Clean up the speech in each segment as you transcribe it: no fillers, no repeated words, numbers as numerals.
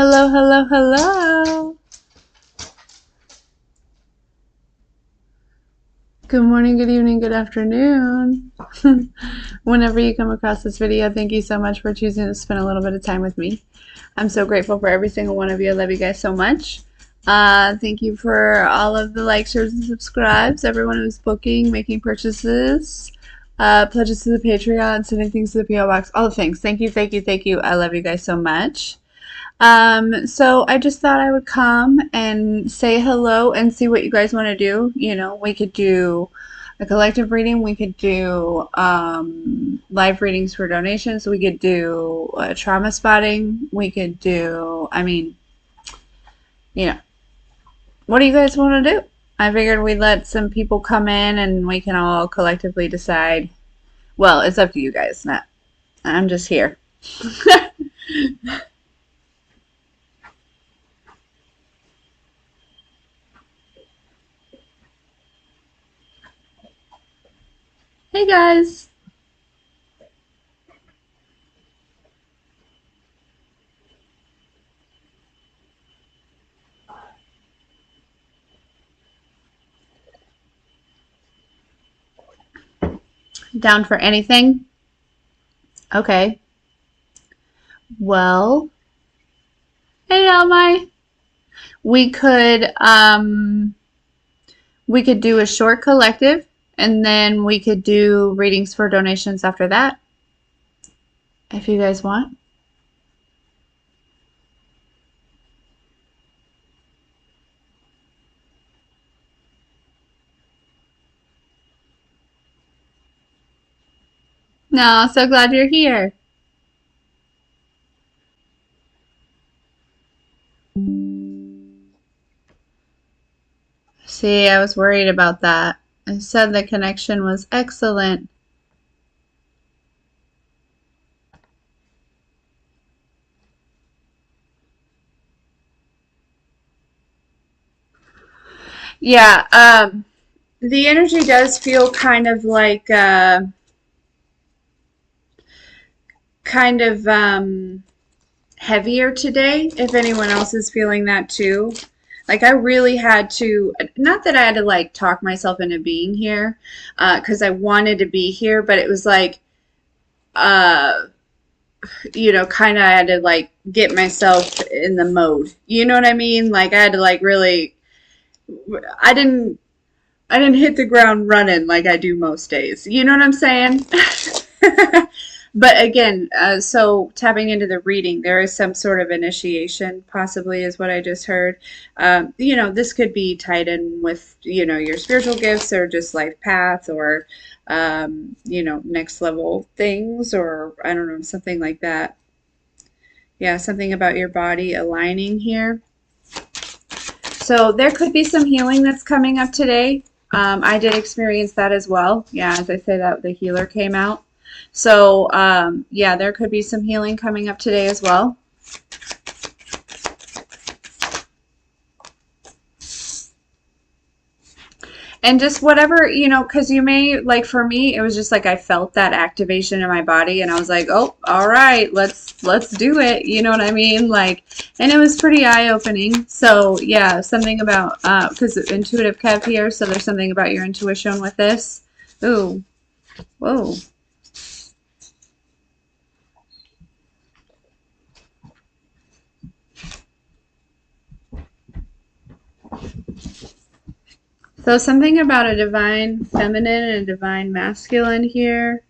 Hello, hello, hello. Good morning, good evening, good afternoon. Whenever you come across this video, thank you so much for choosing to spend a little bit of time with me. I'm so grateful for every single one of you. I love you guys so much. Thank you for all of the likes, shares, and subscribes. Everyone who's booking, making purchases, pledges to the Patreon, sending things to the PO box, all the things. Thank you, thank you, thank you. I love you guys so much. So I just thought I would come and say hello and see what you guys want to do. You know, we could do a collective reading. We could do live readings for donations. We could do trauma spotting. We could do, you know, what do you guys want to do? I figured we'd let some people come in and we can all collectively decide. Well, it's up to you guys. Not, I'm just here. Hey guys. Down for anything? Okay. Well, hey Almai. We could we could do a short collective and then we could do readings for donations after that if you guys want. No, so glad you're here. See, I was worried about that. I said the connection was excellent. Yeah, the energy does feel kind of like kind of heavier today, if anyone else is feeling that too. Like I really had to, not that I had to like talk myself into being here, because I wanted to be here, but it was like, uh, kind of I had to like get myself in the mode. You know what I mean? Like I had to like really, I didn't, I didn't hit the ground running like I do most days. You know what I'm saying? But again, so tapping into the reading, there is some sort of initiation, possibly, is what I just heard. This could be tied in with, your spiritual gifts or just life path or, next level things or I don't know, something like that. Yeah, something about your body aligning here. So there could be some healing that's coming up today. I did experience that as well. Yeah, as I say that, the healer came out. So, yeah, there could be some healing coming up today as well. And just whatever, because you may, like for me, it was just like I felt that activation in my body and I was like, oh, all right, let's do it. You know what I mean? Like, and it was pretty eye-opening. So yeah, something about, because intuitive Kev here, so there's something about your intuition with this. Ooh, whoa. So something about a divine feminine and a divine masculine here.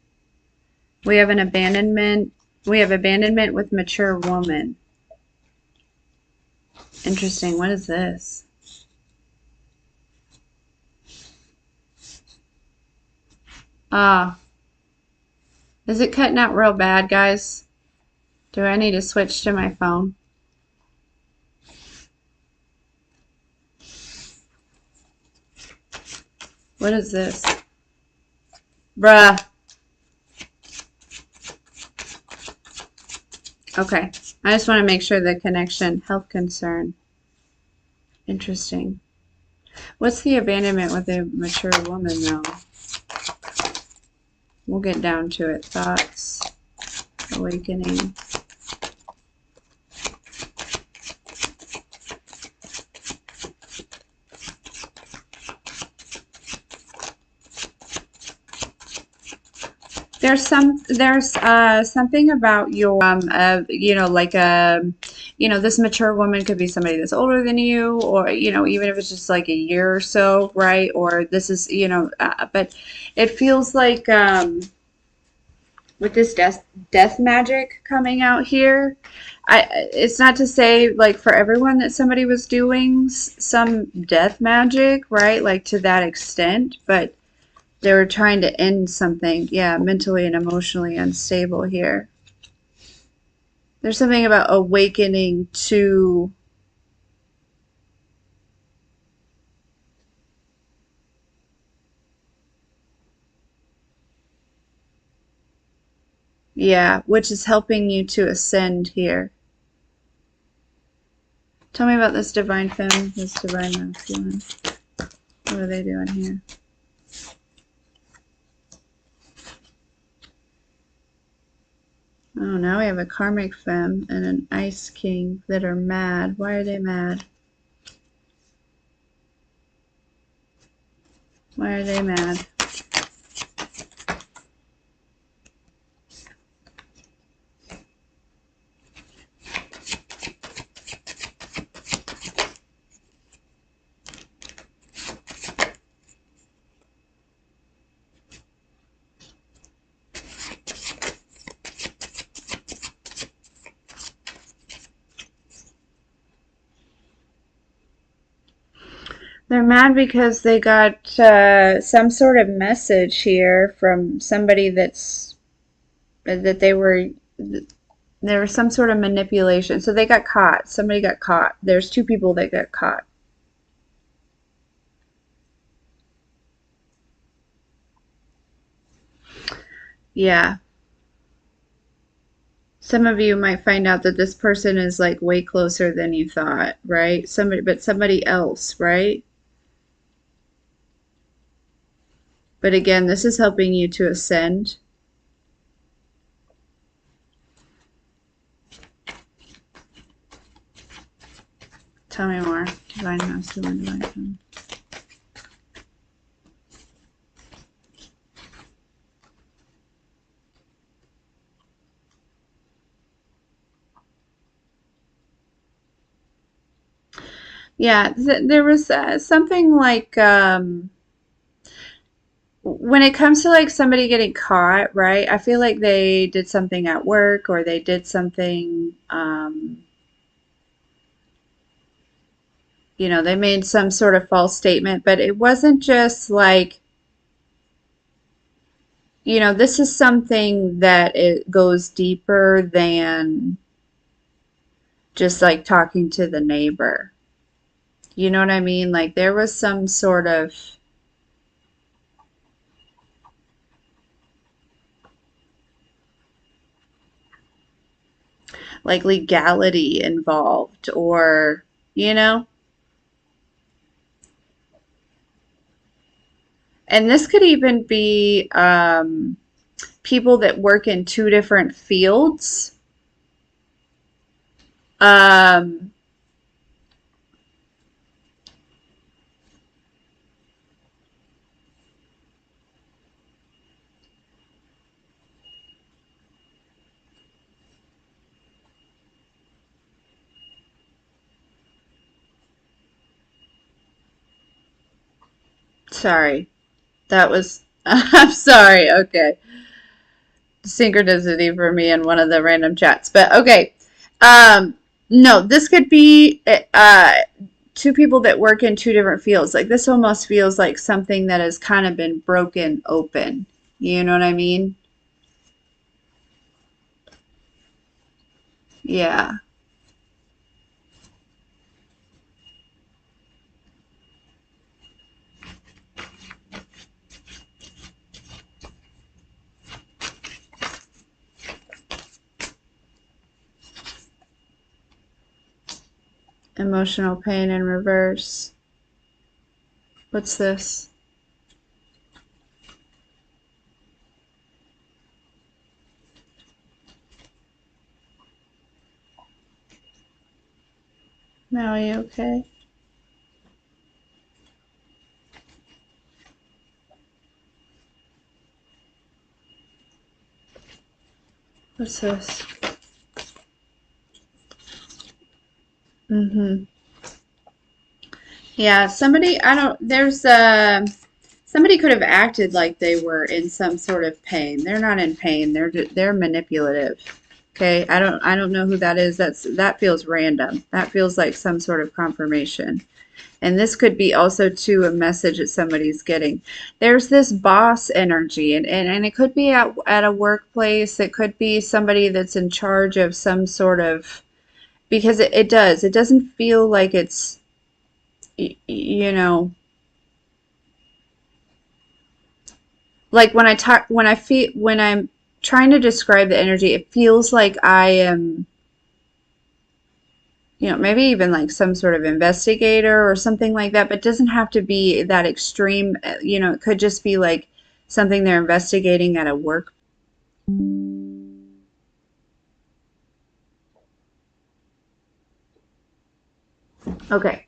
We have an abandonment. We have abandonment with mature woman. Interesting. What is this? Ah, is it cutting out real bad, guys? Do I need to switch to my phone? What is this? Bruh. Okay. I just want to make sure the connection, health concern. Interesting. What's the abandonment with a mature woman, though? We'll get down to it. Thoughts, awakening. There's something about your this mature woman could be somebody that's older than you, or even if it's just like a year or so, right? Or this is but it feels like with this death magic coming out here. It's not to say like for everyone that somebody was doing some death magic, right? Like to that extent, but they were trying to end something, yeah, mentally and emotionally unstable here. There's something about awakening to, yeah, which is helping you to ascend here. Tell me about this divine feminine, this divine masculine. What are they doing here? Oh, now we have a karmic femme and an ice king that are mad. Why are they mad? Why are they mad? They're mad because they got some sort of message here from somebody that there was some sort of manipulation. So they got caught. Somebody got caught. There's two people that got caught. Yeah. Some of you might find out that this person is like way closer than you thought, right? Somebody else, right? But again, this is helping you to ascend. Tell me more. Divine masculine, divine feminine. Yeah, there was something like when it comes to like somebody getting caught, right? I feel like they did something at work or they did something, they made some sort of false statement, but it wasn't just like, this is something that it goes deeper than just like talking to the neighbor. You know what I mean? Like there was some sort of like legality involved or, you know? And this could even be people that work in two different fields. Um, sorry, that was, I'm sorry, okay. Synchronicity for me in one of the random chats. But okay. Um, no, this could be two people that work in two different fields. Like this almost feels like something that has kind of been broken open. You know what I mean? Yeah. Emotional pain in reverse. What's this? Now, are you okay? What's this? Mm-hmm. Yeah, somebody, I don't, there's, somebody could have acted like they were in some sort of pain. They're not in pain. They're manipulative. Okay, I don't know who that is. That feels random. That feels like some sort of confirmation. And this could be also too a message that somebody's getting. There's this boss energy, and it could be at a workplace. It could be somebody that's in charge of some sort of, because it does. It doesn't feel like it's, you know, like when I'm trying to describe the energy, it feels like I am, maybe even like some sort of investigator or something like that, but it doesn't have to be that extreme. It could just be like something they're investigating at a work. Okay,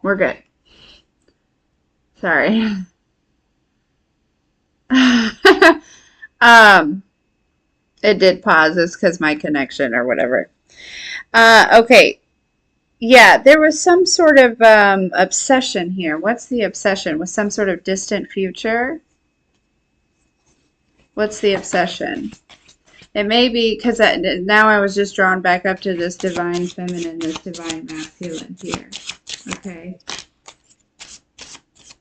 we're good. Sorry. um, it did pause. It's because my connection or whatever. Okay. Yeah, there was some sort of obsession here. What's the obsession? With some sort of distant future? What's the obsession? It may be because now I was just drawn back up to this divine feminine, this divine masculine here. Okay.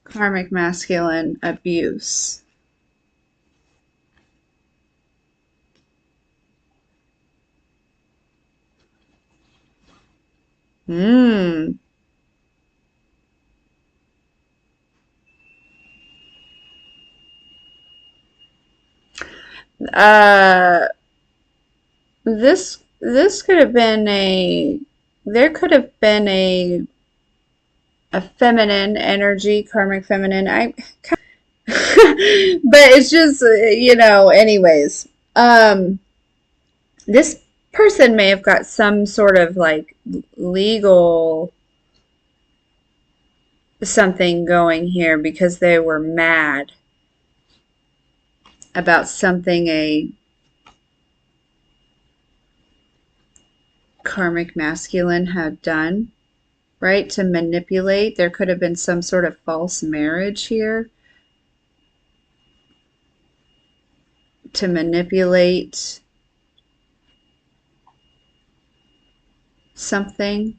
Karmic masculine abuse. Hmm. Uh, this could have been there could have been a feminine energy, karmic feminine. But it's just, anyways. This person may have got some sort of like legal something going here because they were mad about something a karmic masculine had done, right? To manipulate. There could have been some sort of false marriage here to manipulate something.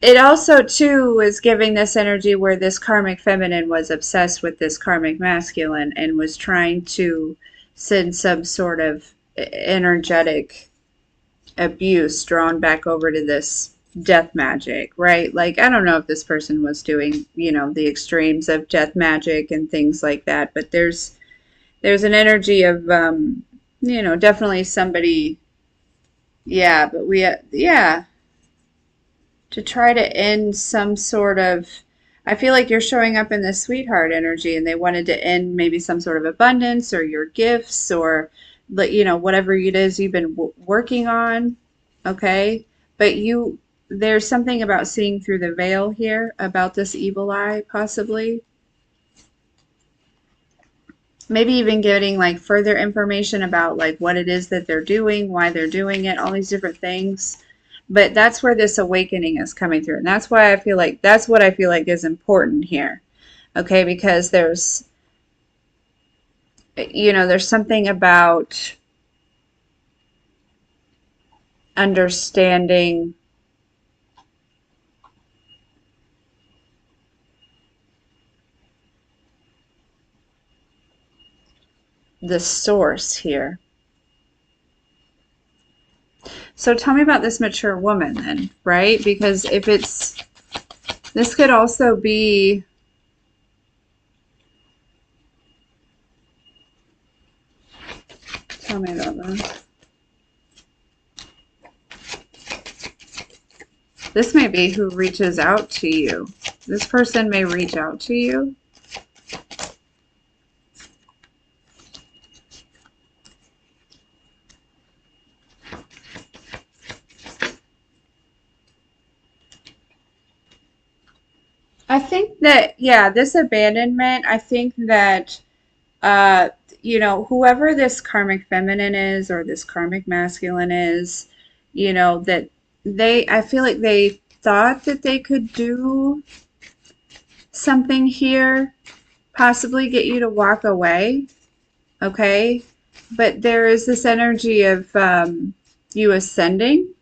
It also too was giving this energy where this karmic feminine was obsessed with this karmic masculine and was trying to send some sort of energetic abuse drawn back over to this death magic, right? Like, I don't know if this person was doing, the extremes of death magic and things like that, but there's an energy of definitely somebody. Yeah, but yeah, to try to end some sort of, I feel like you're showing up in the sweetheart energy and they wanted to end maybe some sort of abundance or your gifts or whatever it is you've been working on. Okay, but there's something about seeing through the veil here about this evil eye, possibly maybe even getting like further information about like what it is that they're doing, why they're doing it, all these different things. But that's where this awakening is coming through. And that's why I feel like that's what I feel like is important here. Okay, because there's something about understanding the source here. So tell me about this mature woman then, right? Because this could also be, tell me about that. This may be who reaches out to you. This person may reach out to you. I think that, yeah, this abandonment, I think that, uh, whoever this karmic feminine is or this karmic masculine is, that I feel like they thought that they could do something here, possibly get you to walk away, okay? But there is this energy of you ascending.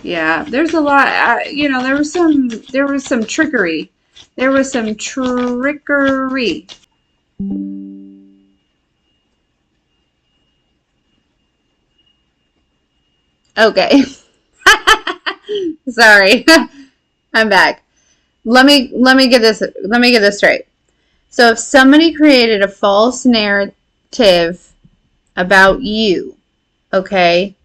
Yeah, there's a lot. There was some trickery. There was some trickery. Okay, sorry, I'm back. Let me get this straight. So if somebody created a false narrative about you, okay,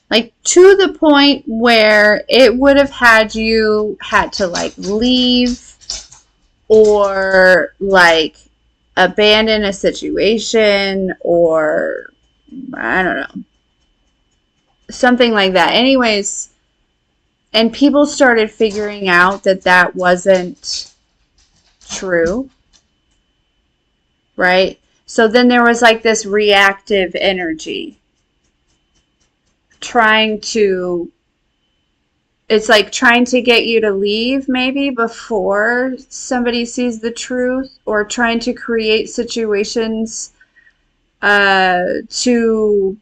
like to the point where it would have had you had to like leave or like abandon a situation or I don't know, something like that. Anyways, and people started figuring out that that wasn't true, right? So then there was like this reactive energy trying to it's like trying to get you to leave maybe before somebody sees the truth or trying to create situations to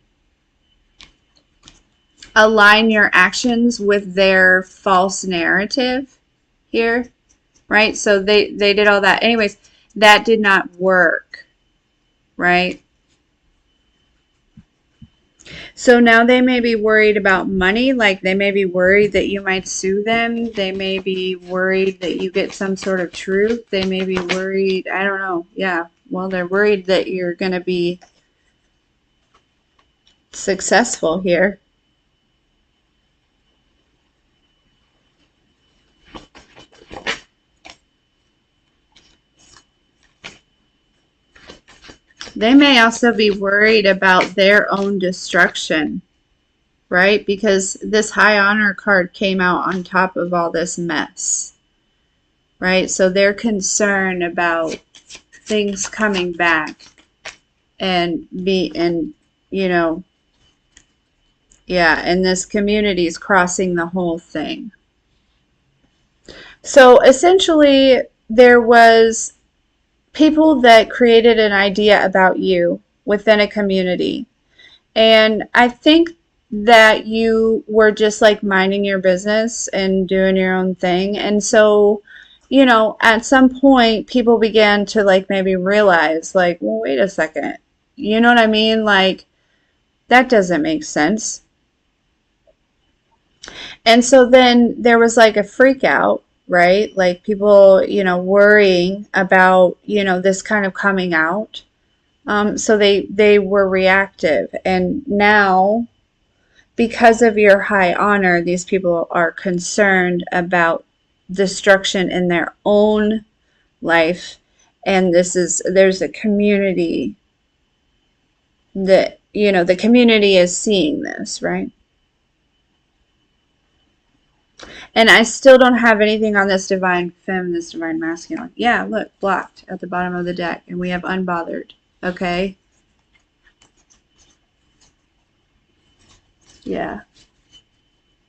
align your actions with their false narrative here, right? So they did all that. Anyways, that did not work, right? So now they may be worried about money, like they may be worried that you might sue them. They may be worried that you get some sort of truth. They may be worried, I don't know. Yeah, well, they're worried that you're going to be successful here. They may also be worried about their own destruction, right? Because this high honor card came out on top of all this mess, right? So they're concerned about things coming back and you know, yeah, and this community is crossing the whole thing. So essentially, there was people that created an idea about you within a community. And I think that you were just like minding your business and doing your own thing. And so, at some point, people began to like maybe realize, like, well, wait a second. You know what I mean? Like, that doesn't make sense. And so then there was like a freak out, right? Like people, worrying about, this kind of coming out. So they were reactive. And now, because of your high honor, these people are concerned about destruction in their own life. And there's a community that, the community is seeing this, right? And I still don't have anything on this divine femme, this divine masculine. Yeah, look, blocked at the bottom of the deck. And we have unbothered. Okay? Yeah.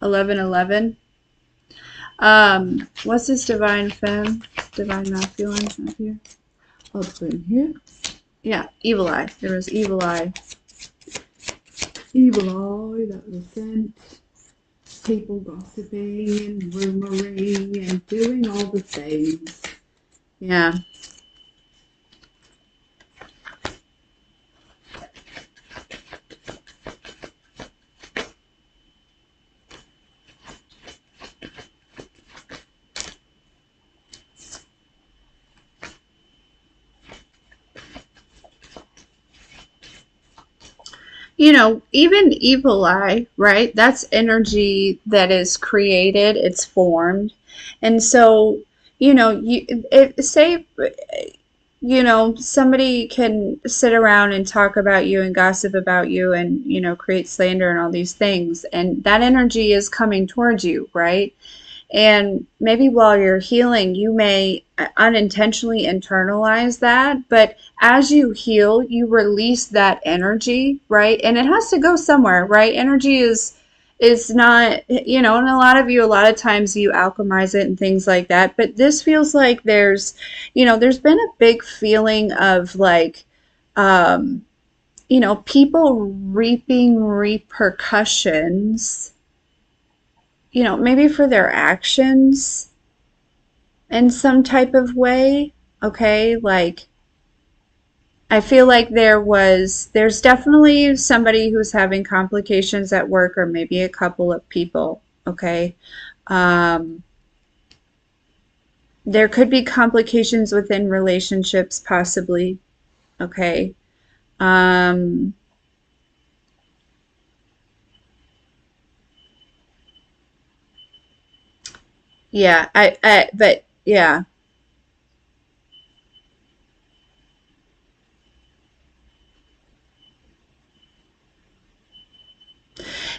1111. What's this divine femme? Divine masculine up here? I'll put it in here. Yeah, evil eye. There was evil eye. Evil eye that was sent. People gossiping and rumoring and doing all the things. Yeah. Even evil eye, right? That's energy that is created, it's formed. And so, say, somebody can sit around and talk about you and gossip about you and, create slander and all these things. And that energy is coming towards you, right? And maybe while you're healing, you may unintentionally internalize that. But as you heal, you release that energy, right? And it has to go somewhere, right? Energy is not, and a lot of times you alchemize it and things like that. But this feels like there's been a big feeling of like, um, people reaping repercussions, maybe for their actions in some type of way. Okay, like I feel like there's definitely somebody who's having complications at work, or maybe a couple of people. Okay. Um, there could be complications within relationships, possibly. Okay. Um, yeah, but yeah.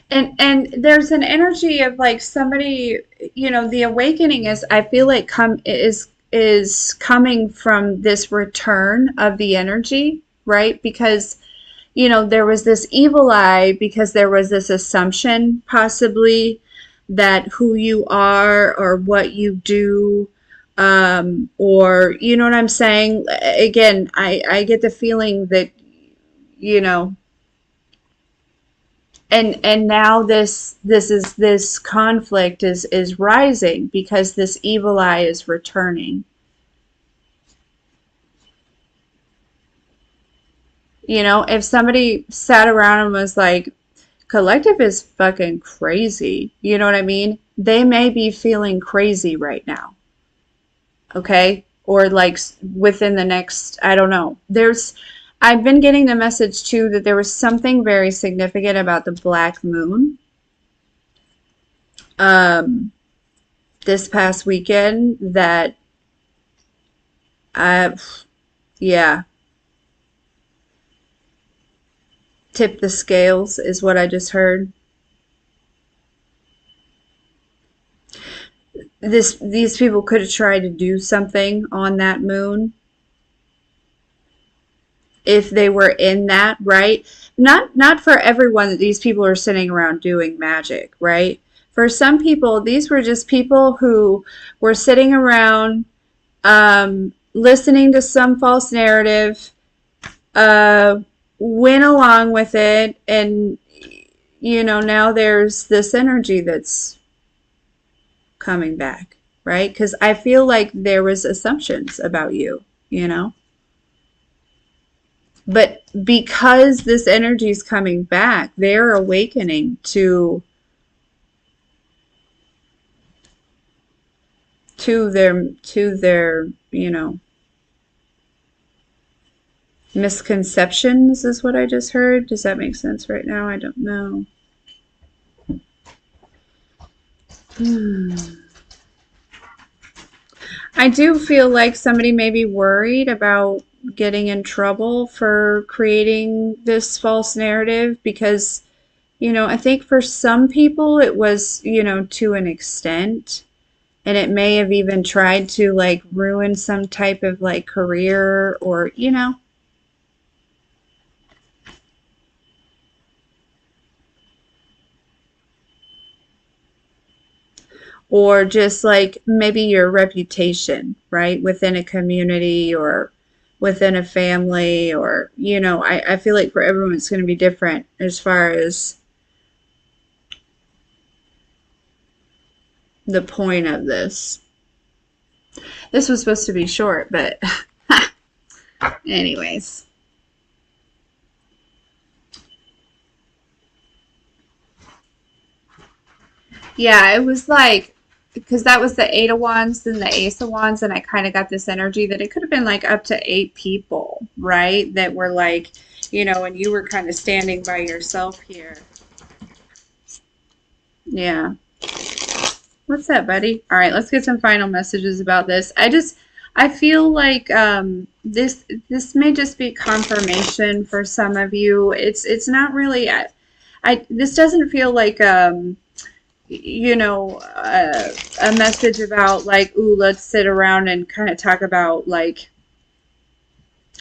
And there's an energy of like somebody, the awakening is, I feel like come is coming from this return of the energy, right? Because there was this evil eye, because there was this assumption possibly that who you are or what you do, or you know what I'm saying? Again, I get the feeling that, you know, and now this conflict is rising because this evil eye is returning. If somebody sat around and was like, collective is fucking crazy, you know what I mean? They may be feeling crazy right now, okay? Or like within the next, I don't know. I've been getting the message too that there was something very significant about the black moon. Um, this past weekend that I, yeah, tip the scales is what I just heard. These people could have tried to do something on that moon if they were in that, right? Not for everyone that these people are sitting around doing magic, right? For some people, these were just people who were sitting around, listening to some false narrative, uh, went along with it, and now there's this energy that's coming back, right? Because I feel like there was assumptions about you, you know? But because this energy is coming back, they're awakening to their misconceptions is what I just heard. Does that make sense right now? I don't know. I do feel like somebody may be worried about getting in trouble for creating this false narrative because, I think for some people it was, to an extent. And it may have even tried to like ruin some type of like career or, or just like maybe your reputation, right? Within a community or within a family or, I feel like for everyone it's going to be different as far as the point of this. This was supposed to be short, but anyways. Yeah, it was like, because that was the Eight of Wands and the Ace of Wands, and I kind of got this energy that it could have been like up to 8 people, right? That were like, and you were kind of standing by yourself here. Yeah. What's that, buddy? All right, let's get some final messages about this. I feel like this may just be confirmation for some of you. It's not really, this doesn't feel like a message about like, ooh, let's sit around and kind of talk about like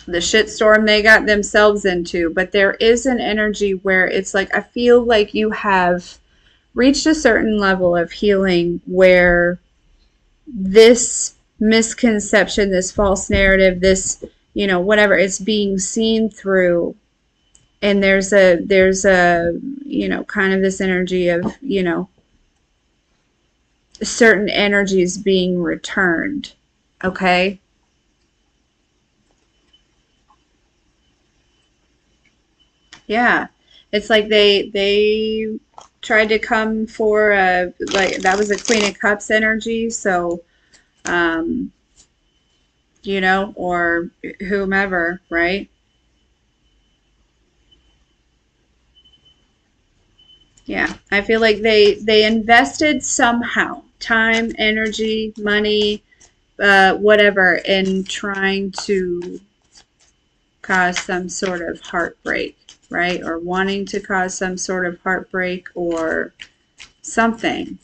the shitstorm they got themselves into. But there is an energy where it's like, I feel like you have reached a certain level of healing where this misconception, this false narrative, this, whatever, it's being seen through. And there's a kind of this energy of, certain energies being returned. Okay. Yeah. It's like they tried to come for a, like, that was a Queen of Cups energy. So, um, or whomever, right? Yeah. I feel like they invested somehow time, energy, money, whatever, in trying to cause some sort of heartbreak, right? Or wanting to cause some sort of heartbreak or something.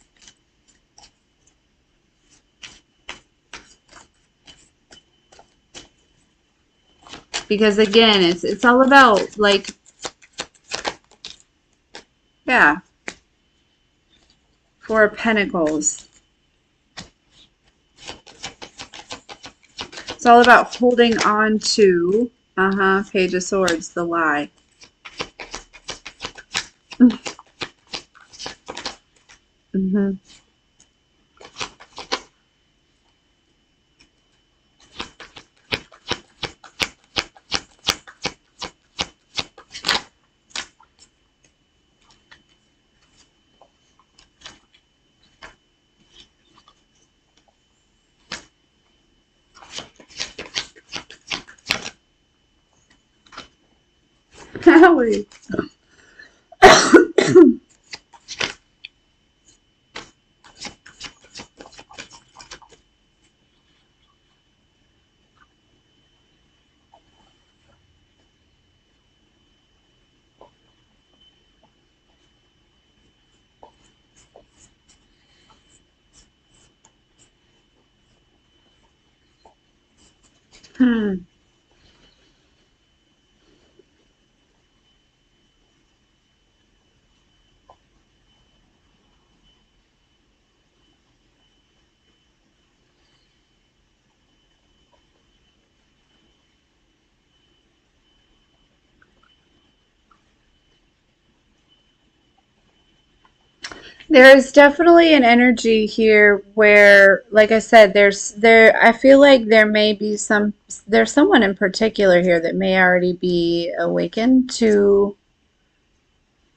Because again, it's all about like, yeah, Four of Pentacles. It's all about holding on to, Page of Swords, the lie. Mm-hmm. Howie. Hmm. There is definitely an energy here where, like I said, I feel like there's someone in particular here that may already be awakened to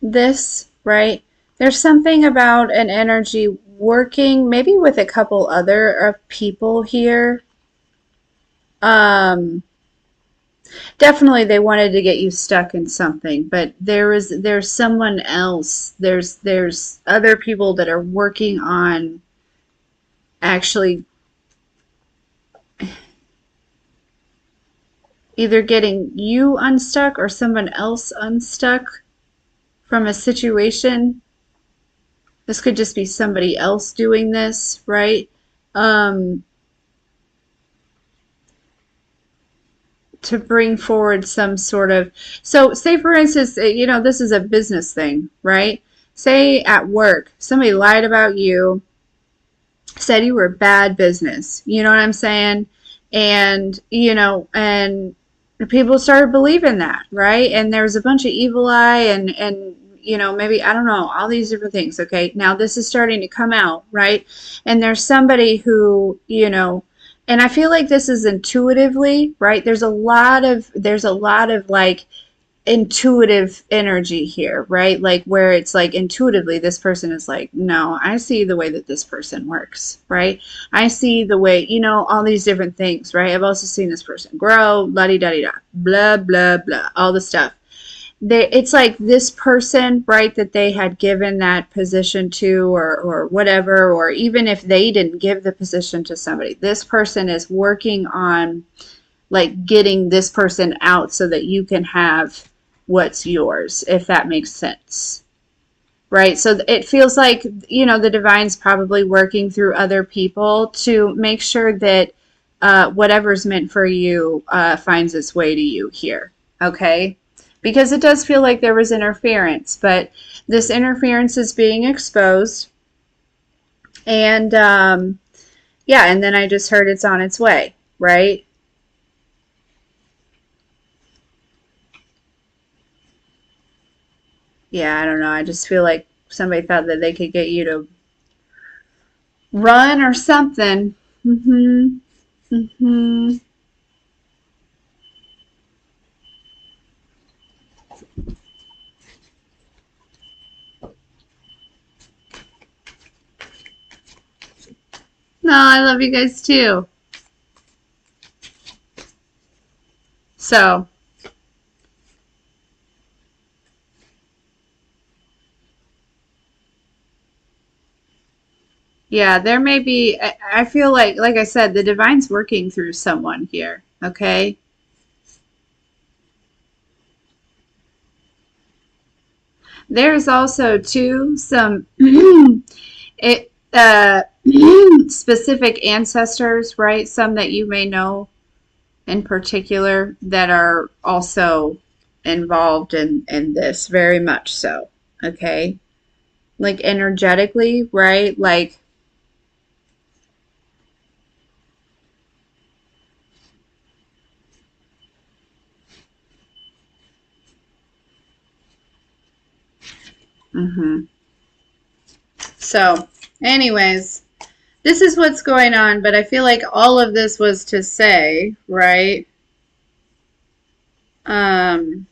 this, right? There's something about an energy working maybe with a couple other of people here. Um, Definitely they wanted to get you stuck in something, but there's someone else. There's other people that are working on actually either getting you unstuck or someone else unstuck from a situation. This could just be somebody else doing this, right? Um, to bring forward some sort of, so say for instance, this is a business thing, right? Say at work somebody lied about you, said you were bad business, you know what I'm saying? And people started believing that, right? And there was a bunch of evil eye and maybe, I don't know, all these different things. Okay, now this is starting to come out, right? And there's somebody who, and I feel like this is intuitively, right? There's a lot of like intuitive energy here, right? Like where it's like intuitively this person is like, no, I see the way that this person works, right? I see the way, all these different things, right? I've also seen this person grow, la di da di da, blah, blah, blah, all the stuff. It's like this person, right, that they had given that position to or whatever, or even if they didn't give the position to somebody, this person is working on like getting this person out so that you can have what's yours, if that makes sense, right? So it feels like, the divine's probably working through other people to make sure that whatever's meant for you finds its way to you here, okay? Because it does feel like there was interference, but this interference is being exposed. And yeah, and then I just heard it's on its way, right? Yeah, I don't know. I just feel like somebody thought that they could get you to run or something. Mm-hmm. Mm-hmm. No, I love you guys too. So, yeah, there may be, I feel like I said, the divine's working through someone here, okay? There's also, too, some it specific ancestors, right? Some that you may know in particular that are also involved in this, very much so, okay? Like energetically, right? Like, mm-hmm. So, anyways, this is what's going on, but I feel like all of this was to say, right? Um,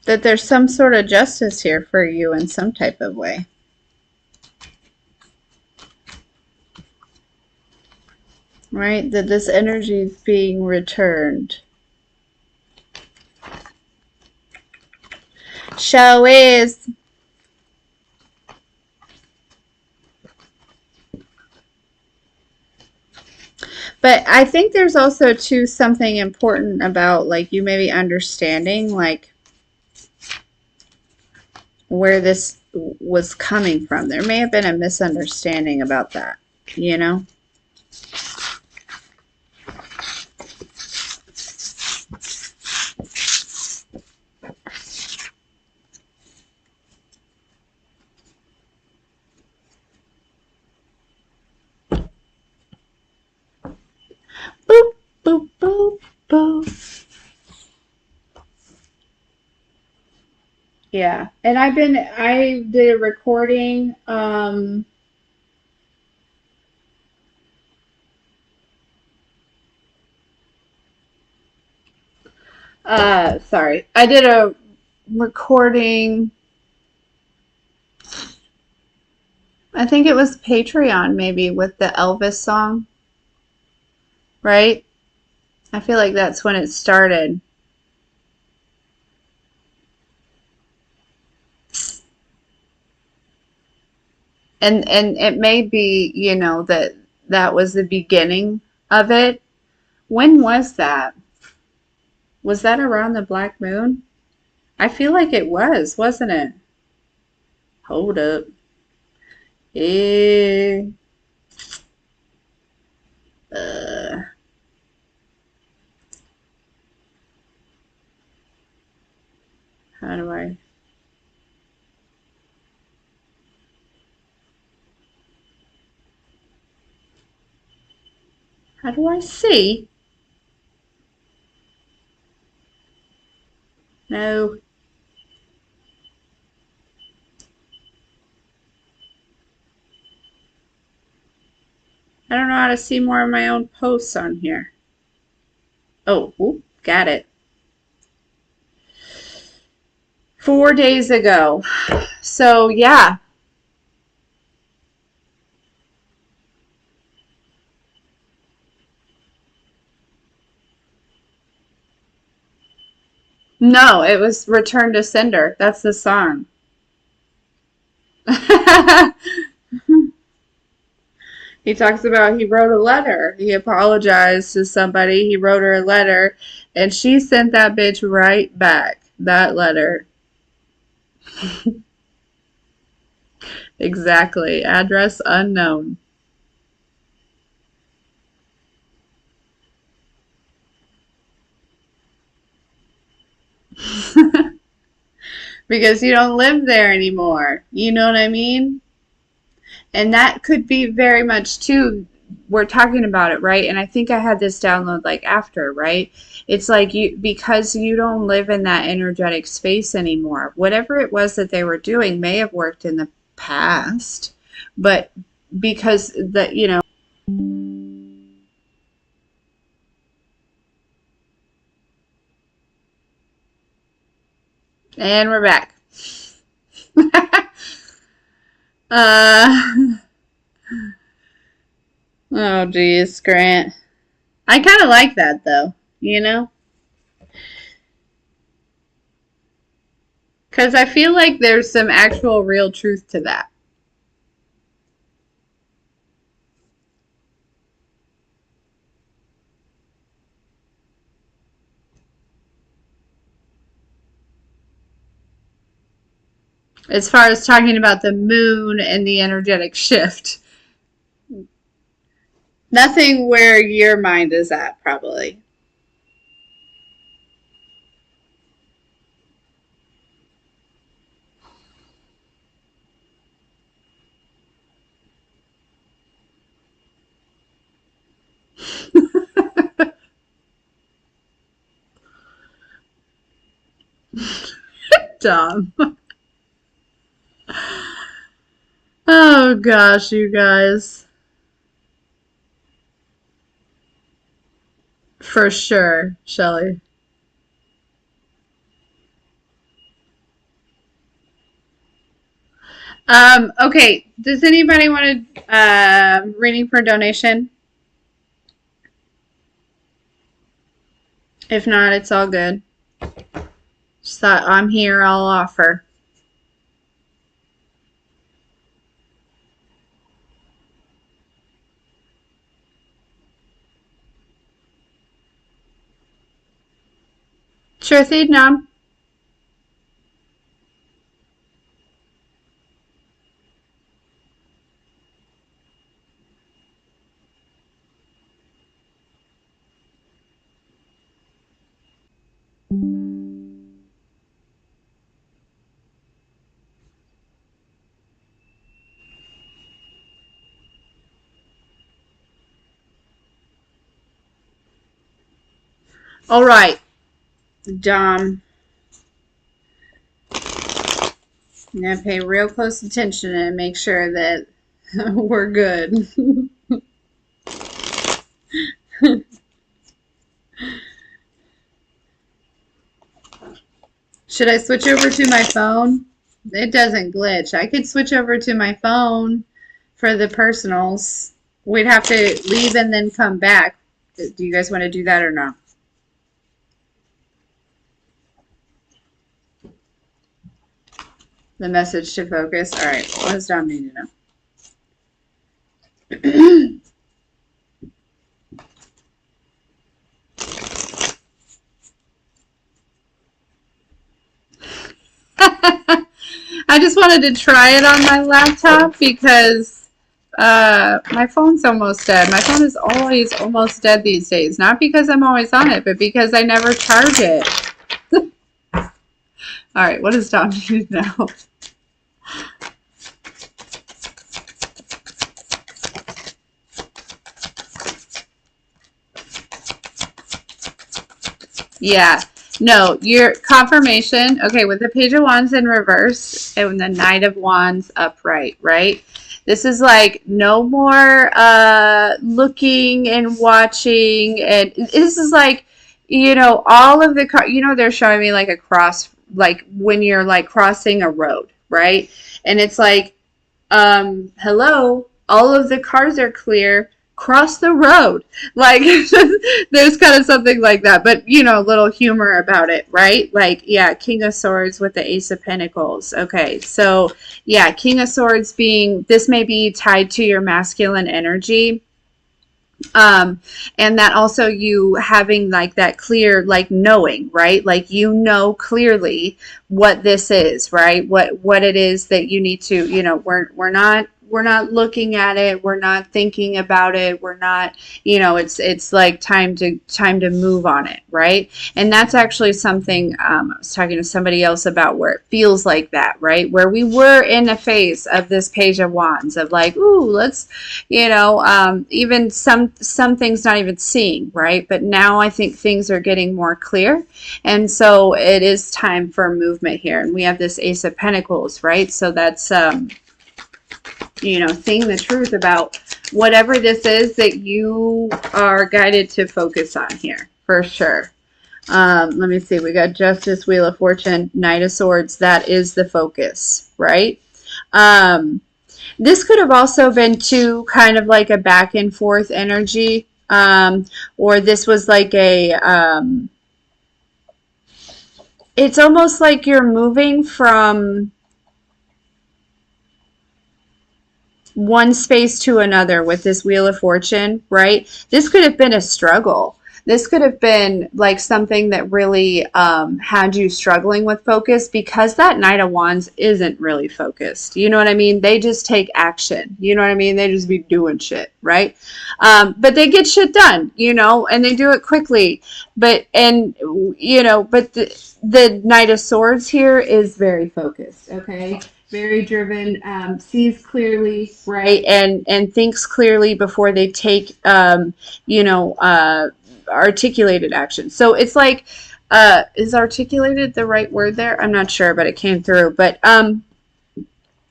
that there's some sort of justice here for you in some type of way, right? That this energy is being returned. Show is. But I think there's also too something important about like you maybe understanding like where this was coming from. There may have been a misunderstanding about that, you know? Boop, boop, boop, boop. Yeah. And I did a recording, sorry. I did a recording, I think it was Patreon maybe with the Elvis song, right? I feel like that's when it started. And it may be, that that was the beginning of it. When was that? Was that around the black moon? I feel like it was, wasn't it? Hold up. Eh, uh, how do I see? No, I don't know how to see more of my own posts on here. Oh, whoop, got it. 4 days ago. So yeah, No, it was Return to Sender. That's the song. He talks about he wrote a letter. He apologized to somebody. He wrote her a letter, and she sent that bitch right back. That letter. Exactly. Address unknown. Because you don't live there anymore. You know what I mean? And that could be very much too, we're talking about it, right? And I think I had this download like after, right? It's like you, because you don't live in that energetic space anymore. Whatever it was that they were doing may have worked in the past, but because that, and we're back. uh, oh geez, Grant. I kind of like that though, you know? Because I feel like there's some actual real truth to that. As far as talking about the moon and the energetic shift, nothing where your mind is at, probably. Dumb. Oh gosh, you guys. For sure, Shelly. Okay, does anybody want to reading for donation? If not, it's all good. Just thought I'm here, I'll offer. Sure thing, no. All right, Dom. I'm gonna pay real close attention and make sure that we're good. Should I switch over to my phone? It doesn't glitch. I could switch over to my phone for the personals. We'd have to leave and then come back. Do you guys want to do that or not? The message to focus. All right. What does Dom need to know? I just wanted to try it on my laptop because my phone's almost dead. My phone is always almost dead these days. Not because I'm always on it, but because I never charge it. All right, what does Dom need now? Yeah. No, your confirmation, okay, with the Page of Wands in reverse and the Knight of Wands upright, right? This is like no more looking and watching. And this is like, all of the, they're showing me like a cross, like when you're like crossing a road, right? And it's like, hello, all of the cars are clear. cross the road. Like there's kind of something like that, but you know, little humor about it, right? Like, yeah, King of Swords with the Ace of Pentacles. Okay, so yeah, King of Swords being, this may be tied to your masculine energy. um and that also you having like that clear, like knowing, right? Like, you know clearly what this is, right? What it is that you need to, you know, we're not looking at it, we're not thinking about it, we're not, you know, it's like time to move on it, right? And that's actually something, I was talking to somebody else about, where it feels like that, right? Where we were in a phase of this Page of Wands of like, ooh, let's, you know, even some things not even seeing, right? But now I think things are getting more clear, and so it is time for movement here. And we have this Ace of Pentacles, right? So that's you know, seeing the truth about whatever this is that you are guided to focus on here, for sure. Let me see. We got Justice, Wheel of Fortune, Knight of Swords. That is the focus, right? This could have also been too kind of like a back and forth energy, or this was like a, it's almost like you're moving from one space to another with this Wheel of Fortune, right? This could have been a struggle. This could have been like something that really had you struggling with focus, because that Knight of Wands isn't really focused. You know what I mean? They just take action. You know what I mean? They just be doing shit, right? But they get shit done, you know, and they do it quickly. But, and, you know, but the Knight of Swords here is very focused, okay? Very driven, sees clearly, right, and thinks clearly before they take, you know, articulated action. So it's like, is articulated the right word there? I'm not sure, but it came through. But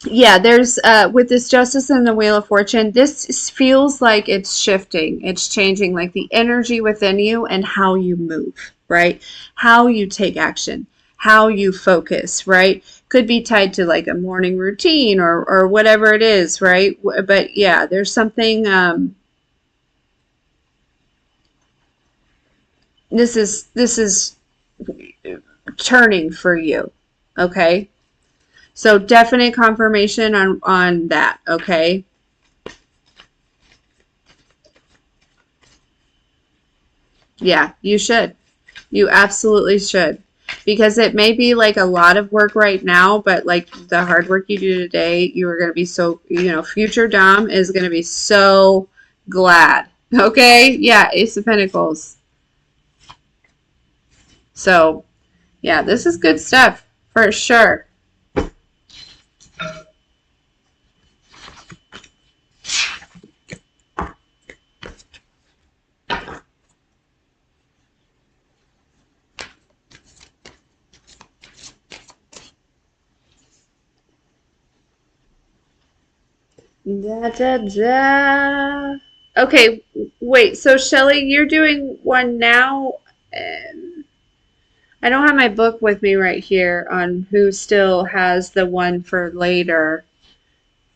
yeah, there's with this Justice and the Wheel of Fortune, this feels like it's shifting, it's changing, like the energy within you and how you move, right? How you take action, how you focus, right? Could be tied to like a morning routine or whatever it is, right? But yeah, there's something, this is turning for you, okay? So definite confirmation on that, okay? Yeah, you should. You absolutely should. Because it may be like a lot of work right now, but like the hard work you do today, you are going to be so, you know, future Dom is going to be so glad. Okay? Yeah, Ace of Pentacles. So, yeah, this is good stuff for sure. Da, da, da. Okay, wait. So, Shelly, you're doing one now. I don't have my book with me right here on who still has the one for later.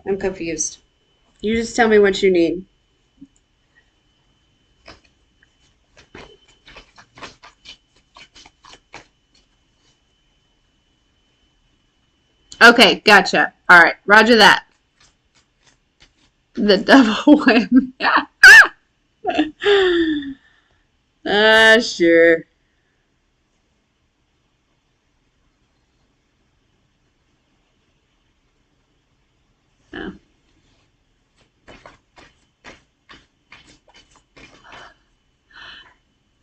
I'm confused. You just tell me what you need. Okay, gotcha. All right, roger that. The double win. Sure. Oh.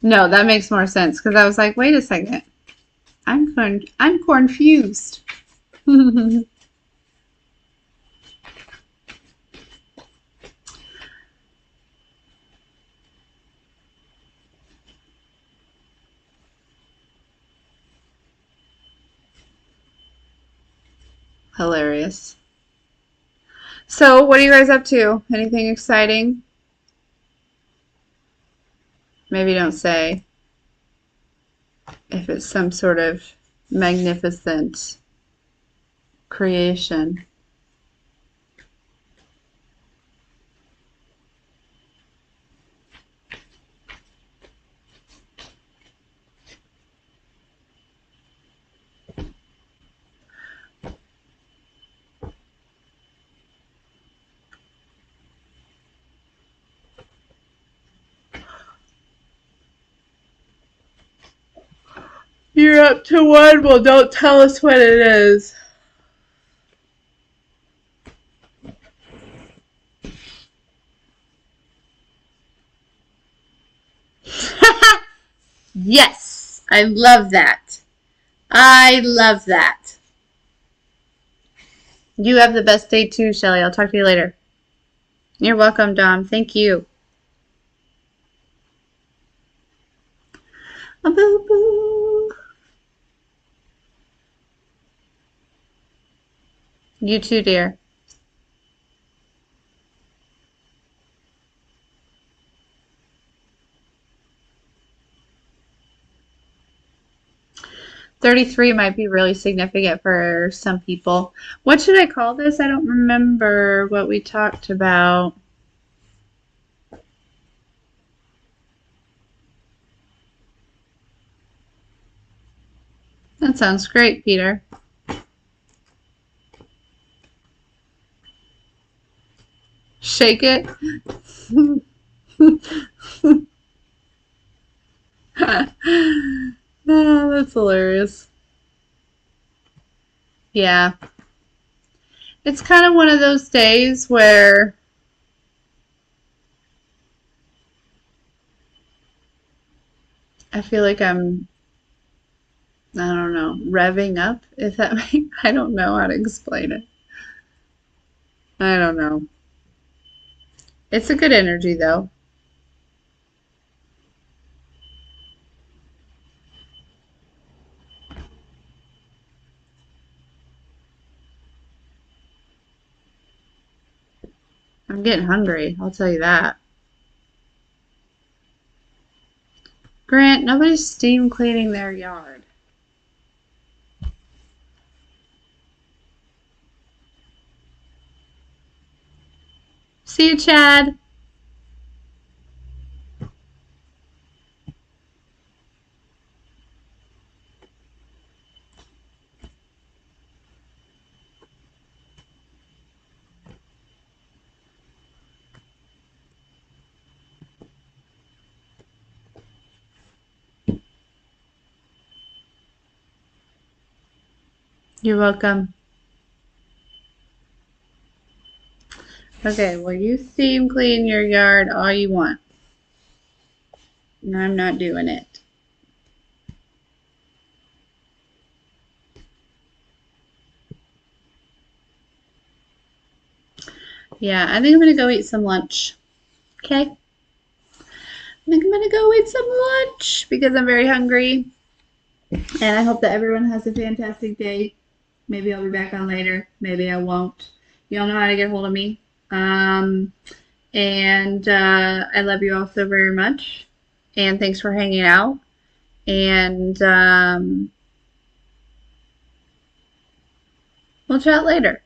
No, that makes more sense because I was like, wait a second. I'm confused. Hilarious. So, what are you guys up to? Anything exciting? Maybe don't say if it's some sort of magnificent creation. You're up to one. Well, don't tell us what it is. Yes, I love that. I love that. You have the best day too, Shelly. I'll talk to you later. You're welcome, Dom. Thank you. A boo boo. You too, dear. $33 might be really significant for some people. What should I call this? I don't remember what we talked about. That sounds great, Peter. Shake it. Oh, that's hilarious. Yeah. It's kind of one of those days where I feel like I don't know, revving up, if that makes, I don't know how to explain it. I don't know. It's a good energy, though. I'm getting hungry, I'll tell you that. Grant, nobody's steam cleaning their yard. See you, Chad. You're welcome. Okay, well, you steam clean your yard all you want. I'm not doing it. Yeah, I think I'm gonna go eat some lunch. Okay? I think I'm gonna go eat some lunch because I'm very hungry. And I hope that everyone has a fantastic day. Maybe I'll be back on later. Maybe I won't. You all know how to get a hold of me. Um, and I love you all so very much. And thanks for hanging out. And we'll chat later.